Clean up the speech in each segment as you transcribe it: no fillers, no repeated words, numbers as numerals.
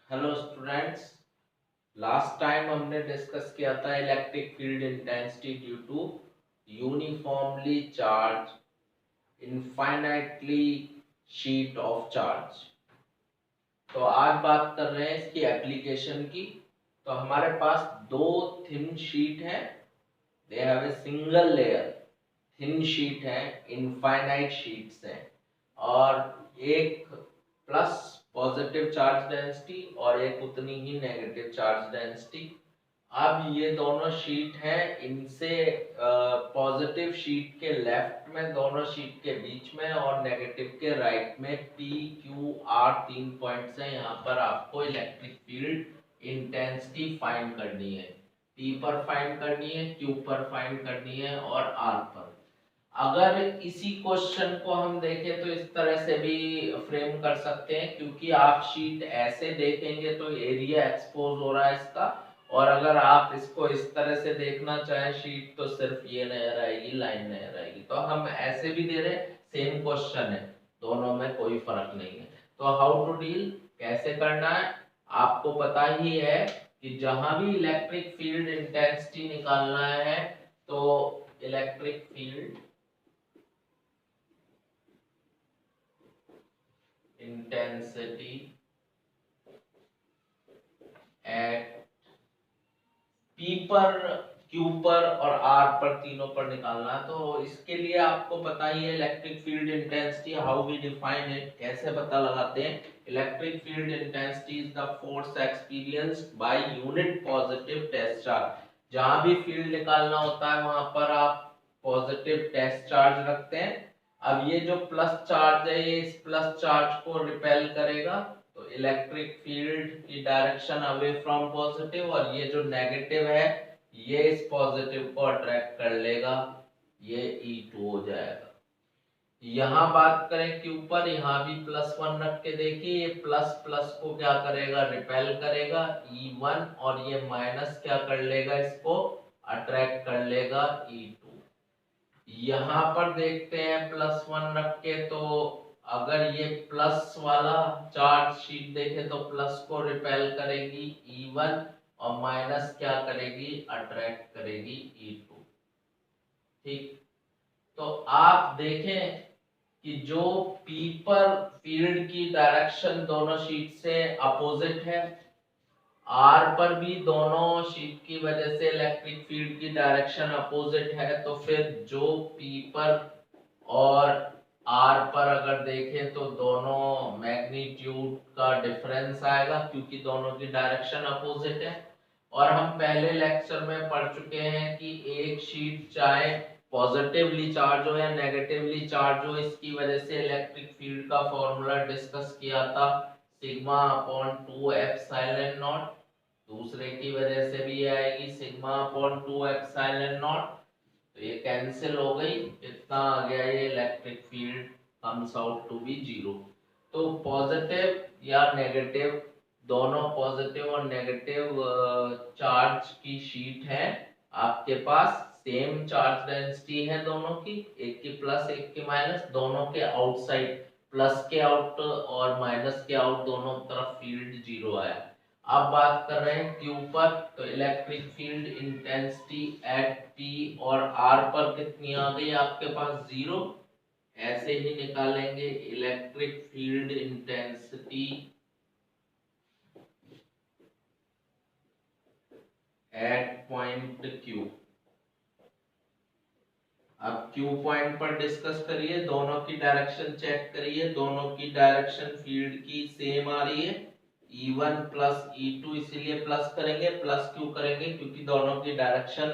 Hello students. Last time हमने discuss किया था electric field intensity due to uniformly charge infinitely sheet of charge. तो आज बात कर रहे हैं इसकी एप्लीकेशन की। तो हमारे पास दो थिन शीट है, they have a single layer, thin sheet है, इनफाइनाइट शीट्स है, और एक प्लस पॉजिटिव चार्ज डेंसिटी और एक उतनी ही नेगेटिव चार्ज डेंसिटी। अब ये दोनों शीट हैं, इनसे पॉजिटिव शीट के लेफ्ट में, दोनों शीट के बीच में, और नेगेटिव के राइट में पी क्यू आर तीन पॉइंट्स हैं। यहाँ पर आपको इलेक्ट्रिक फील्ड इंटेंसिटी फाइंड करनी है। पी पर फाइंड करनी है, क्यू पर फाइंड करनी है, और आर पर। अगर इसी क्वेश्चन को हम देखें तो इस तरह से भी फ्रेम कर सकते हैं, क्योंकि आप शीट ऐसे देखेंगे तो एरिया एक्सपोज हो रहा है इसका, और अगर आप इसको इस तरह से देखना चाहें शीट तो सिर्फ ये नजर आएगी, लाइन नजर आएगी। तो हम ऐसे भी दे रहे हैं, सेम क्वेश्चन है, दोनों में कोई फर्क नहीं है। तो हाउ टू डील, कैसे करना है, आपको पता ही है कि जहां भी इलेक्ट्रिक फील्ड इंटेंसिटी निकालना है तो electric field intensity at P पर, क्यू पर और आर पर, तीनों पर निकालना। तो इसके लिए आपको पता ही है electric field intensity, how we define it, कैसे पता लगाते हैं। Electric field intensity is the force experienced by unit positive test charge. जहां भी फील्ड निकालना होता है वहां पर आप पॉजिटिव टेस्ट चार्ज रखते हैं। अब ये जो प्लस चार्ज है ये इस प्लस चार्ज को रिपेल करेगा, तो इलेक्ट्रिक फील्ड की डायरेक्शन अवे फ्रॉम पॉजिटिव, और ये जो नेगेटिव है ये इस पॉजिटिव को अट्रैक्ट कर लेगा, ये E2 हो जाएगा। यहां बात करें क्यू पर, यहां भी +1 रख के देखिए, ये प्लस प्लस को क्या करेगा, रिपेल करेगा E1, और ये माइनस क्या कर लेगा, इसको अट्रैक्ट कर लेगा E2। यहां पर देखते हैं +1 रख के, तो अगर ये प्लस वाला चार्ज शीट देखे तो प्लस को रिपेल करेगी E1, और माइनस क्या करेगी, अट्रैक्ट करेगी E2। ठीक, तो आप देखें कि जो P पर फील्ड की डायरेक्शन दोनों शीट से अपोजिट है, आर पर भी दोनों शीट की वजह से इलेक्ट्रिक फील्ड की डायरेक्शन अपोजिट है, तो फिर जो पी पर और आर पर अगर देखें तो दोनों मैग्नीट्यूड का डिफरेंस आएगा, क्योंकि दोनों की डायरेक्शन अपोजिट है। और हम पहले लेक्चर में पढ़ चुके हैं कि एक शीट चाहे पॉजिटिवली चार्ज हो या नेगेटिवली चार्ज हो, इसकी वजह से इलेक्ट्रिक फील्ड का फॉर्मूला डिस्कस किया था, सिग्मा अपॉन 2 एप्सिलॉन नॉट। दूसरे की वजह से भी आएगी सिग्मा अपॉन 2 एप्सिलॉन नॉट। तो ये कैंसिल हो गई, इतना आ गया, ये electric field comes out to be 0। तो पॉजिटिव या नेगेटिव, दोनों पॉजिटिव और नेगेटिव चार्ज की शीट है आपके पास, सेम चार्ज डेंसिटी है दोनों की, एक की प्लस एक की माइनस, दोनों के आउटसाइड, प्लस के आउट और माइनस के आउट दोनों तरफ फील्ड 0 आया। अब बात कर रहे हैं क्यू पर, तो electric field intensity at P और आर पर कितनी आ गई आपके पास, 0। ऐसे ही निकालेंगे electric field intensity at point Q. अब क्यू पॉइंट पर डिस्कस करिए, दोनों की डायरेक्शन चेक करिए, दोनों की डायरेक्शन फील्ड की सेम आ रही है, E1 प्लस E2, इसीलिए प्लस करेंगे, प्लस क्यों करेंगे, क्योंकि दोनों की डायरेक्शन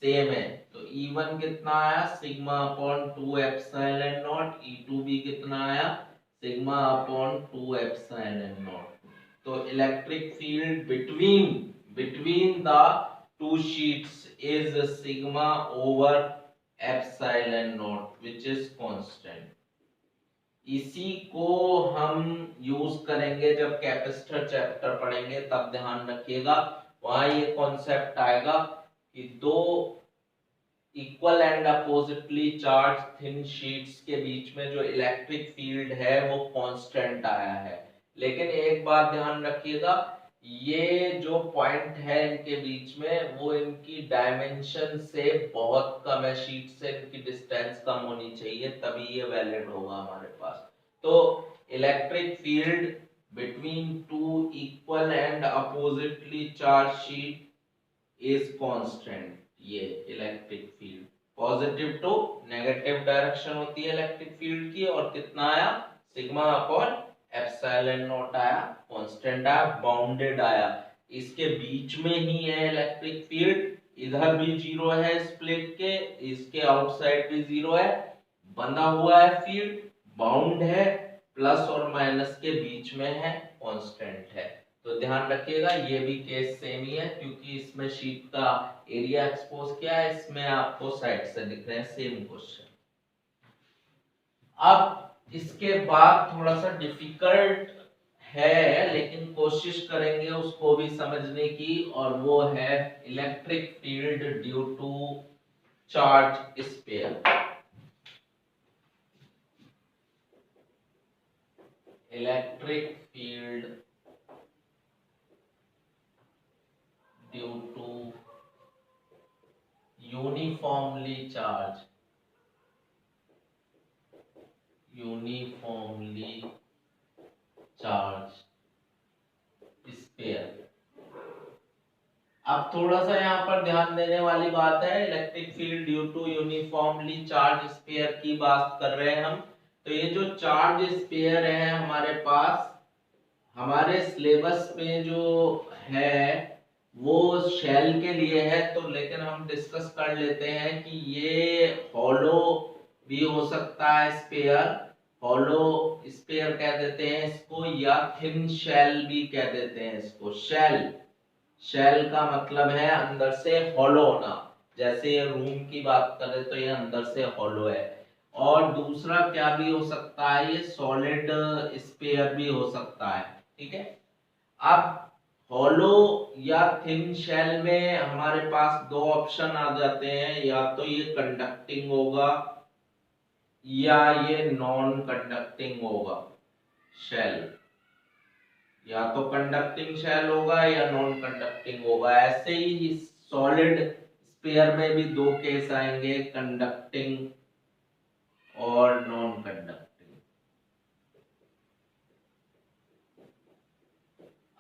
सेम है। तो E1 कितना आया, sigma upon 2 epsilon not, E2 भी कितना आया, सिग्मा अपॉन 2 एप्सिलॉन नॉट। तो electric field between between the two sheets is sigma over epsilon not which is constant. इसी को हम यूज करेंगे जब कैपेसिटर चैप्टर पढ़ेंगे, तब ध्यान रखिएगा, वहां ये कॉन्सेप्ट आएगा कि दो equal and oppositely charge thin sheets के बीच में जो इलेक्ट्रिक फील्ड है वो कांस्टेंट आया है। लेकिन एक बात ध्यान रखिएगा, ये जो पॉइंट है इनके बीच में वो इनकी डायमेंशन से बहुत कम है, शीट से इनकी डिस्टेंस कम होनी चाहिए, तभी ये वैलिड होगा हमारे पास। तो electric field between two equal and oppositely charge sheet is constant. ये electric field positive to negative direction होती है इलेक्ट्रिक फील्ड की, और कितना आया, सिग्मा अपॉन एप्सिलॉन नॉट आया, कांस्टेंट आया, बाउंडेड आया। इसके बीच में ही है इलेक्ट्रिक फील्ड, इधर भी जीरो है इस प्लेट के, इसके आउटसाइड भी जीरो है, बंधा हुआ है फील्ड, बाउंड है, प्लस और माइनस के बीच में है, कांस्टेंट है। तो ध्यान रखिएगा ये भी केस सेम ही है, क्योंकि इसमें शीट का एरिया एक्सपोज किया है, इसमें आपको साइड से दिख रहे हैं, सेम क्वेश्चन। अब इसके बाद थोड़ा सा डिफिकल्ट है, लेकिन कोशिश करेंगे उसको भी समझने की, और वो है electric field due to charge sphere. Electric field due to uniformly charge sphere. अब थोड़ा सा यहाँ पर ध्यान देने वाली बात है, electric field due to uniformly charge sphere की बात कर रहे हैं हम। तो ये जो चार्ज स्पेयर है हमारे पास, हमारे सिलेबस में जो है वो शेल के लिए है, तो लेकिन हम डिस्कस कर लेते हैं कि ये हॉलो भी हो सकता है स्पेयर, हॉलो स्पेयर कह देते हैं इसको, या थिन शेल भी कह देते हैं इसको। शेल, शेल का मतलब है अंदर से हॉलो होना, जैसे ये रूम की बात करें तो ये अंदर से हॉलो है। और दूसरा क्या भी हो सकता है, ये सॉलिड स्पेयर भी हो सकता है, ठीक है। अब हॉलो या थिन शेल में हमारे पास दो ऑप्शन आ जाते हैं, या तो ये कंडक्टिंग होगा या ये नॉन कंडक्टिंग होगा शेल, या तो कंडक्टिंग शेल होगा या नॉन कंडक्टिंग होगा। ऐसे ही सॉलिड स्पेयर में भी दो केस आएंगे, कंडक्टिंग और नॉन कंडक्टिंग।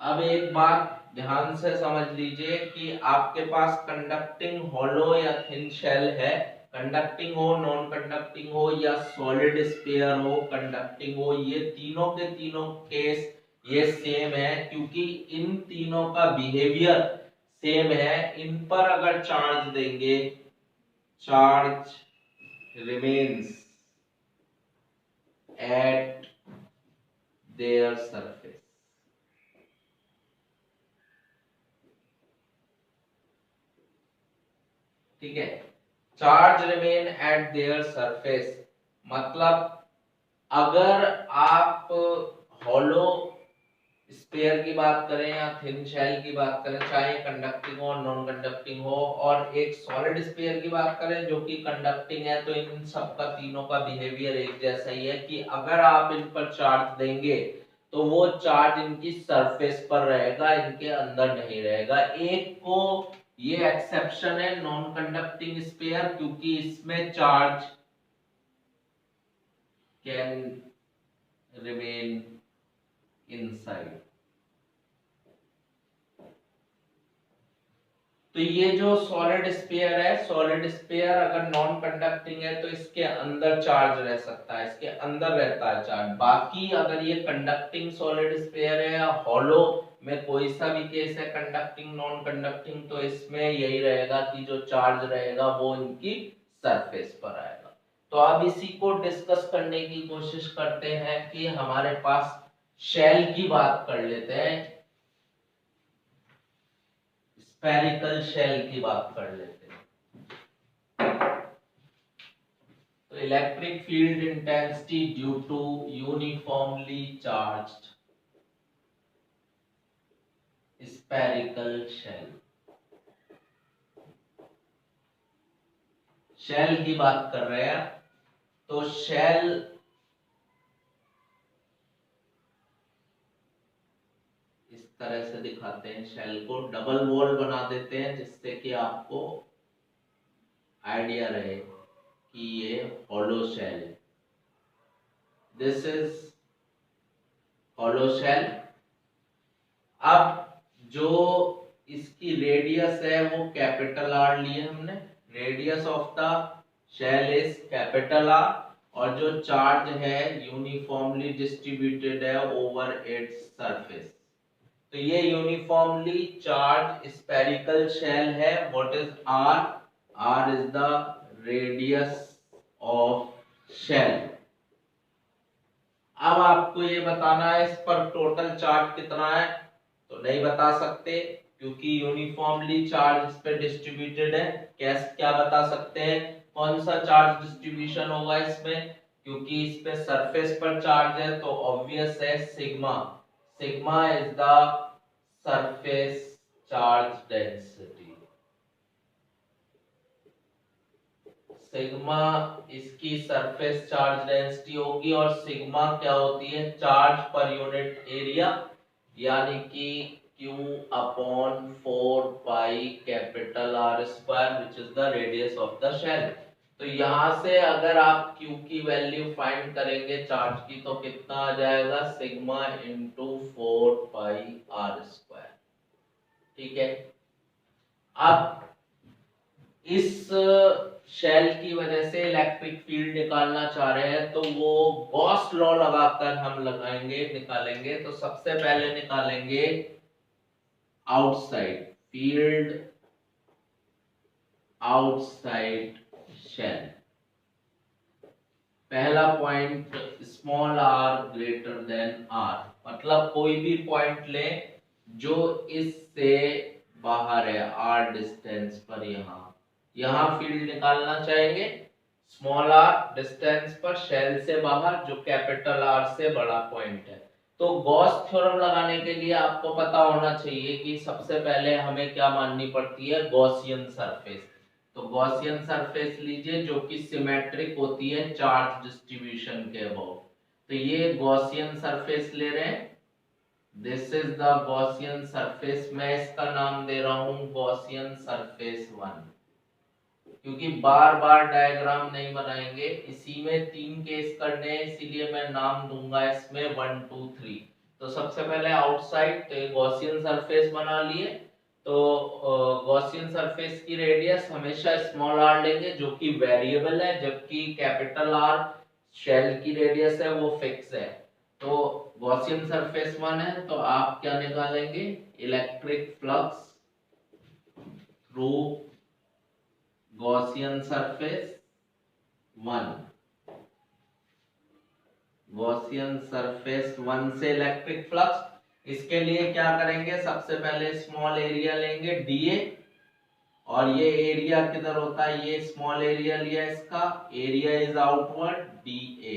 अब एक बात ध्यान से समझ लीजिए कि आपके पास कंडक्टिंग हॉलो या थिन शेल है, कंडक्टिंग हो, नॉन कंडक्टिंग हो, या सॉलिड स्पेयर हो, कंडक्टिंग हो, ये तीनों के तीनों केस ये सेम है, क्योंकि इन तीनों का बिहेवियर सेम है। इन पर अगर चार्ज देंगे, charge remains at their surface, ठीक है। Charge remain at their surface मतलब अगर आप हॉलो स्पेयर की बात करें या थिन शेल की बात करें, चाहे कंडक्टिंग हो नॉन कंडक्टिंग हो, और एक सॉलिड स्पेयर की बात करें जो कि कंडक्टिंग है, तो इन सब का तीनों का बिहेवियर एक जैसा ही है कि अगर आप इन पर चार्ज देंगे तो वो चार्ज इनकी सरफेस पर रहेगा, इनके अंदर नहीं रहेगा। एक को ये एक्सेप्शन है नॉन कंडक्टिंग स्पेयर, क्योंकि इसमें चार्ज कैन रिमेन इनसाइड। तो ये जो सॉलिड स्पेयर है, सॉलिड स्पेयर अगर नॉन कंडक्टिंग है तो इसके अंदर चार्ज रह सकता है, इसके अंदर रहता है चार्ज। बाकी अगर ये कंडक्टिंग सॉलिड स्पेयर है या हॉलो में कोई सा भी केस है, कंडक्टिंग नॉन कंडक्टिंग, तो इसमें यही रहेगा कि जो चार्ज रहेगा वो इनकी सरफेस पर आएगा। तो अब इसी को डिस्कस करने की कोशिश करते हैं कि हमारे पास शेल की बात कर लेते हैं, स्फेरिकल शेल की बात कर लेते हैं। तो electric field intensity due to uniformly charged spherical shell, shell की बात कर रहे हैं। तो शेल तरह से दिखाते हैं, शेल को डबल वॉल बना देते हैं जिससे कि आपको आइडिया रहे कि ये हॉलो शेल है। This is hollow shell. अब जो इसकी रेडियस है वो कैपिटल आर लिए हमने, radius of the shell is capital R, और जो चार्ज है यूनिफॉर्मली डिस्ट्रीब्यूटेड है ओवर इट्स सरफेस। तो ये यूनिफॉर्मली चार्ज स्फेरिकल शेल है। What is R? R is the radius of shell. अब आपको ये बताना है इस पर टोटल चार्ज कितना है, तो नहीं बता सकते क्योंकि यूनिफॉर्मली चार्ज इस पे डिस्ट्रीब्यूटेड है। कैसे क्या बता सकते हैं कौन सा चार्ज डिस्ट्रीब्यूशन होगा इसमें, क्योंकि इस पे सरफेस पर चार्ज है तो ऑब्वियस है sigma. Sigma is the surface charge density. Sigma इसकी सरफेस चार्ज डेंसिटी होगी, और सिग्मा क्या होती है? चार्ज पर यूनिट एरिया, यानी कि Q upon 4 pi capital R square which is the radius of the shell. तो यहां से अगर आप Q की वैल्यू फाइंड करेंगे चार्ज की, तो कितना आ जाएगा? सिग्मा इंटू 4 पाई R स्क्वायर। ठीक है। अब इस शेल की वजह से इलेक्ट्रिक फील्ड निकालना चाह रहे हैं, तो वो गॉस लॉ लगाकर हम निकालेंगे। तो सबसे पहले निकालेंगे आउटसाइड फील्ड, आउटसाइड शेल। पहला point small r greater than R, मतलब कोई भी पॉइंट लें जो इससे बाहर है आर डिस्टेंस पर। यहां फील्ड निकालना चाहेंगे स्मॉल आर डिस्टेंस पर शेल से बाहर, जो कैपिटल आर से बड़ा पॉइंट है। तो गॉस थ्योरम लगाने के लिए आपको पता होना चाहिए कि सबसे पहले हमें क्या माननी पड़ती है? Gaussian surface. तो गॉसियन सरफेस लीजिए जो कि सिमेट्रिक होती है चार्ज डिस्ट्रीब्यूशन के अबाउट। तो ये गॉसियन सरफेस ले रहे हैं, this is the Gaussian surface. मैं इसका नाम दे रहा हूं गॉसियन सरफेस 1, क्योंकि बार बार डायग्राम नहीं बनाएंगे, इसी में 3 केस करने हैं, इसीलिए मैं नाम दूंगा इसमें 1 2 3। तो सबसे पहले आउटसाइड, तो गॉसियन सरफेस बना लिए। तो गॉसियन सरफेस की रेडियस हमेशा स्मॉल आर लेंगे जो कि वेरिएबल है, जबकि कैपिटल आर शेल की रेडियस है वो फिक्स है। तो गॉसियन सरफेस 1 है, तो आप क्या निकालेंगे? Electric flux through Gaussian surface 1। Gaussian surface 1 से इलेक्ट्रिक फ्लक्स, इसके लिए क्या करेंगे? सबसे पहले स्मॉल एरिया लेंगे डीए, और ये एरिया किधर होता है? ये स्मॉल एरिया लिया, इसका एरिया इज आउटवर्ड डीए।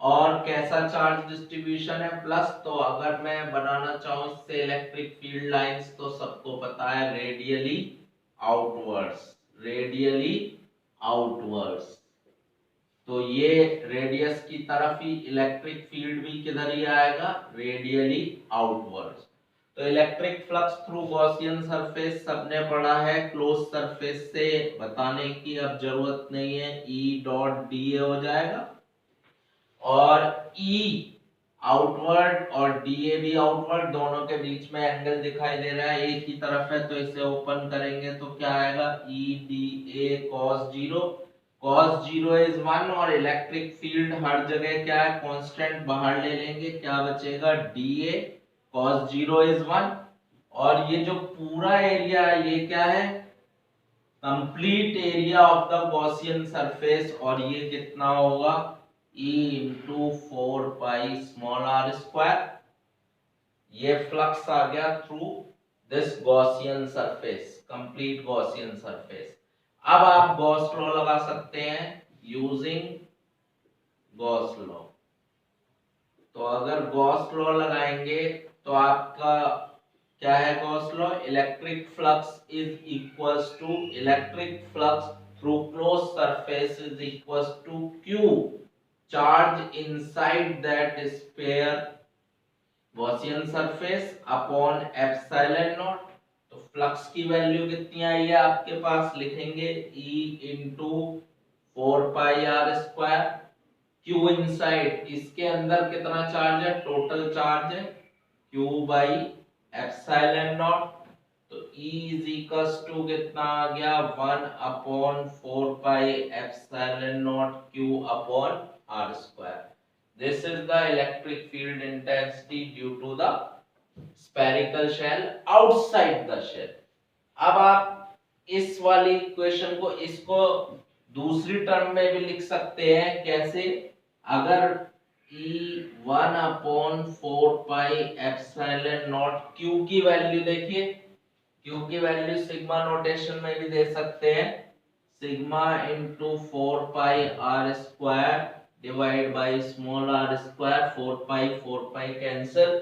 और कैसा चार्ज डिस्ट्रीब्यूशन है? प्लस। तो अगर मैं बनाना चाहूं इससे इलेक्ट्रिक फील्ड लाइंस, तो सबको पता है रेडियली आउटवर्ड्स, रेडियली आउटवर्ड्स। तो ये रेडियस की तरफ ही इलेक्ट्रिक फील्ड भी किधर ही आएगा? Radially outwards. तो electric flux through Gaussian surface सबने पढ़ा है, क्लोज सरफेस से बताने की अब जरूरत नहीं है, E डॉट डीए हो जाएगा। और E आउटवर्ड और डीए भी आउटवर्ड, दोनों के बीच में एंगल दिखाई दे रहा है, एक ही तरफ है, तो इसे ओपन करेंगे तो क्या आएगा? E DA cos 0। cos 0 is 1, और इलेक्ट्रिक फील्ड हर जगह क्या है? कांस्टेंट, बाहर ले लेंगे, क्या बचेगा? DA cos 0 is 1। और ये जो पूरा एरिया है ये क्या है? Complete area of the Gaussian surface, और ये कितना होगा? E into 4 pi small r square. ये फ्लक्स आ गया through this Gaussian surface, complete Gaussian surface. अब आप गॉस लॉ लगा सकते हैं यूजिंग गॉस लॉ। तो अगर गॉस लॉ लगाएंगे तो आपका क्या है Gauss law? Electric flux is equals to, electric flux through close surface is equals to Q charge inside that sphere Gaussian surface upon epsilon naught. तो फ्लक्स की value कितनी आई है आपके पास, लिखेंगे E into 4πr²। Q inside, इसके अंदर कितना चार्ज है, टोटल चार्ज है Q बाई एप्सिलॉन नॉट। तो E इज इक्वल्स टू कितना आ गया, 1/4 pi epsilon naught Q upon r²। This is the electric field intensity due to the spherical shell outside the shell। अब आप इस वाली equation को, इसको दूसरी टर्म में भी लिख सकते हैं। कैसे, अगर E 1/4 pi epsilon naught Q की वैल्यू देखिए, Q की वैल्यू सिग्मा नोटेशन में भी दे सकते हैं, sigma into 4πr² divide by small r²। 4 pi cancel,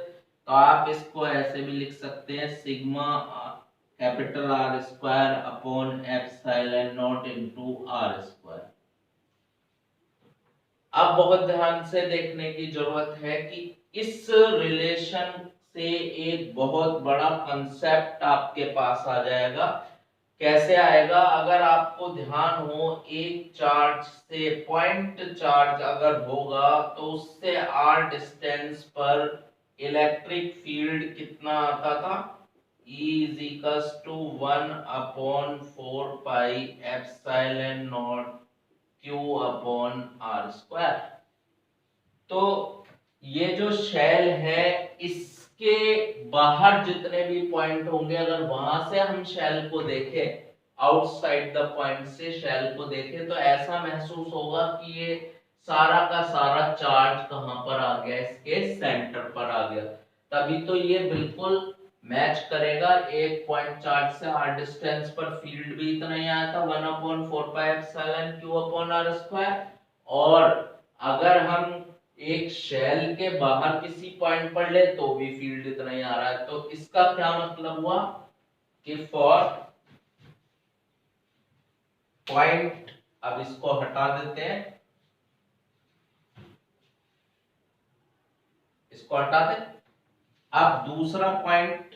तो आप इसको ऐसे भी लिख सकते हैं, sigma capital R² upon epsilon not into r²। अब बहुत ध्यान से देखने की जरूरत है कि इस रिलेशन से एक बहुत बड़ा कंसेप्ट आपके पास आ जाएगा। कैसे आएगा, अगर आपको ध्यान हो, एक चार्ज से पॉइंट चार्ज अगर होगा तो उससे r डिस्टेंस पर इलेक्ट्रिक फील्ड कितना आता था, E is equals to 1/4 pi epsilon naught Q upon r²। तो ये जो शेल है, इसके बाहर जितने भी पॉइंट होंगे, अगर वहां से हम शेल को देखें, आउटसाइड द पॉइंट से शेल को देखें, तो ऐसा महसूस होगा कि ये सारा का सारा चार्ज कहां पर आ गया, इसके सेंटर पर आ गया। तभी तो ये बिल्कुल मैच करेगा। एक पॉइंट चार्ज से r डिस्टेंस पर फील्ड भी इतना ही आया था, 1/4 pi epsilon Q upon r²। और अगर हम एक शेल के बाहर किसी पॉइंट पर ले तो भी फील्ड इतना ही आ रहा है। तो इसका क्या मतलब हुआ कि फॉर पॉइंट, अब इसको हटा देते हैं, इसको हटा दें, अब दूसरा पॉइंट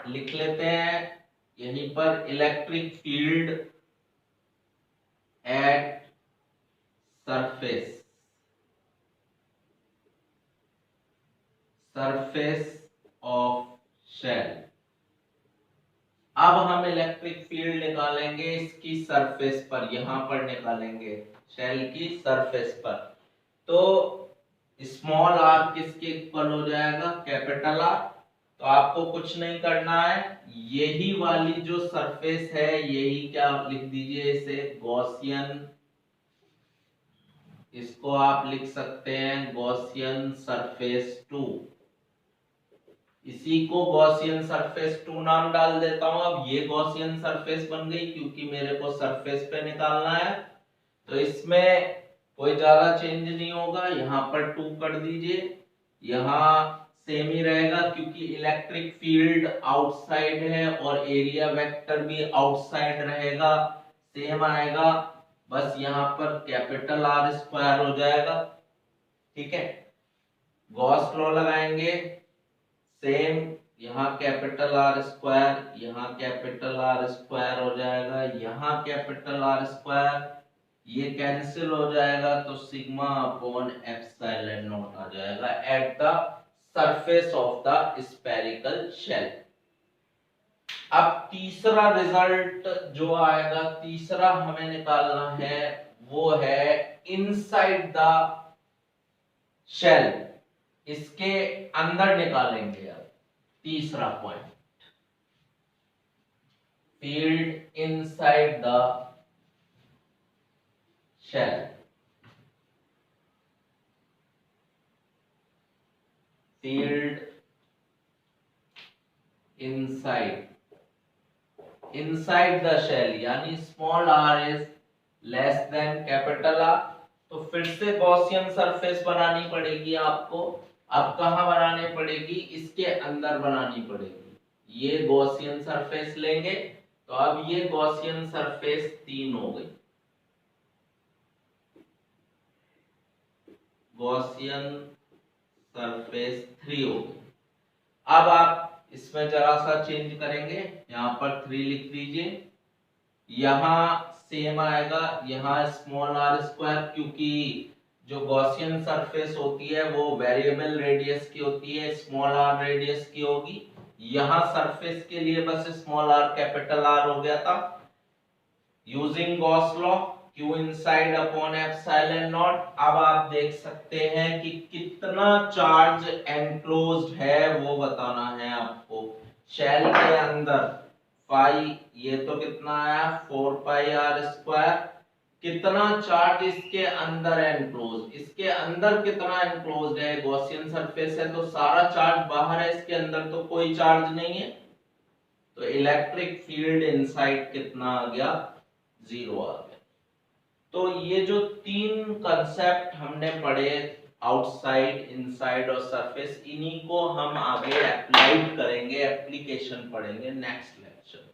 लिख लेते हैं यहीं पर, electric field at surface of shell. अब हम इलेक्ट्रिक फील्ड निकालेंगे इसकी सरफेस पर, यहां पर निकालेंगे शेल की सरफेस पर। तो स्मॉल r किसके इक्वल हो जाएगा, कैपिटल R। तो आपको कुछ नहीं करना है, यही वाली जो सरफेस है, यही क्या लिख दीजिए इसे, गॉसियन, इसको आप लिख सकते हैं गॉसियन सरफेस 2। इसी को गॉसियन सरफेस 2 नाम डाल देता हूं। अब ये गॉसियन सरफेस बन गई, क्योंकि मेरे को सरफेस पे निकालना है। तो इसमें कोई ज्यादा चेंज नहीं होगा, यहाँ पर 2 कर दीजिए, यहाँ सेम ही रहेगा, क्योंकि इलेक्ट्रिक फील्ड आउटसाइड है और एरिया वेक्टर भी आउटसाइड रहेगा, सेम आएगा। बस यहाँ पर कैपिटल R² हो जाएगा। ठीक है, गॉस लॉ लगाएंगे, सेम, यहाँ कैपिटल R², यहाँ कैपिटल R² हो जाएगा, यहाँ कैपिटल R², ये कैंसिल हो जाएगा, तो सिग्मा अपॉन एप्सिलॉन नॉट आ जाएगा at the surface of the spherical shell. अब तीसरा रिजल्ट जो आएगा, तीसरा हमें निकालना है, वो है इनसाइड द शेल, इसके अंदर निकालेंगे। अब तीसरा point, field inside the shell, field inside the shell, यानी small r is less than capital R। तो फिर से गॉसियन सरफेस बनानी पड़ेगी आपको। अब कहां बनानी पड़ेगी, इसके अंदर बनानी पड़ेगी। ये गॉसियन सरफेस लेंगे, तो अब ये गॉसियन सरफेस 3 हो गई, गॉसियन सरफेस 3 हो गई। अब आप इसमें जरा सा चेंज करेंगे, यहाँ पर 3 लिख दीजिए, यहाँ सेम आएगा, यहाँ स्मॉल आर स्क्वायर, क्योंकि जो गॉसियन सरफेस होती है वो वेरिएबल रेडियस की होती है, स्मॉल आर रेडियस की होगी। यहाँ सरफेस के लिए बस स्मॉल आर कैपिटल आर हो गया था। Using Gauss law Q inside upon epsilon not. अब आप देख सकते हैं कि कितना चार्ज एनक्लोज्ड है वो बताना है आपको। शेल के अंदर पाई, ये तो कितना आया 4 पाई आर स्क्वायर, कितना चार्ज इसके अंदर एनक्लोज, इसके अंदर कितना एनक्लोज्ड है, गॉसियन सरफेस है तो सारा चार्ज बाहर है, इसके अंदर तो कोई चार्ज नहीं है, तो इलेक्ट्रिक फील्ड इनसाइड कितना आ गया, 0 आ गया। तो ये जो 3 कंसेप्ट हमने पढ़े, आउटसाइड, इनसाइड और सरफेस, इन्हीं को हम आगे अप्लाइड करेंगे, एप्लीकेशन पढ़ेंगे नेक्स्ट लेक्चर।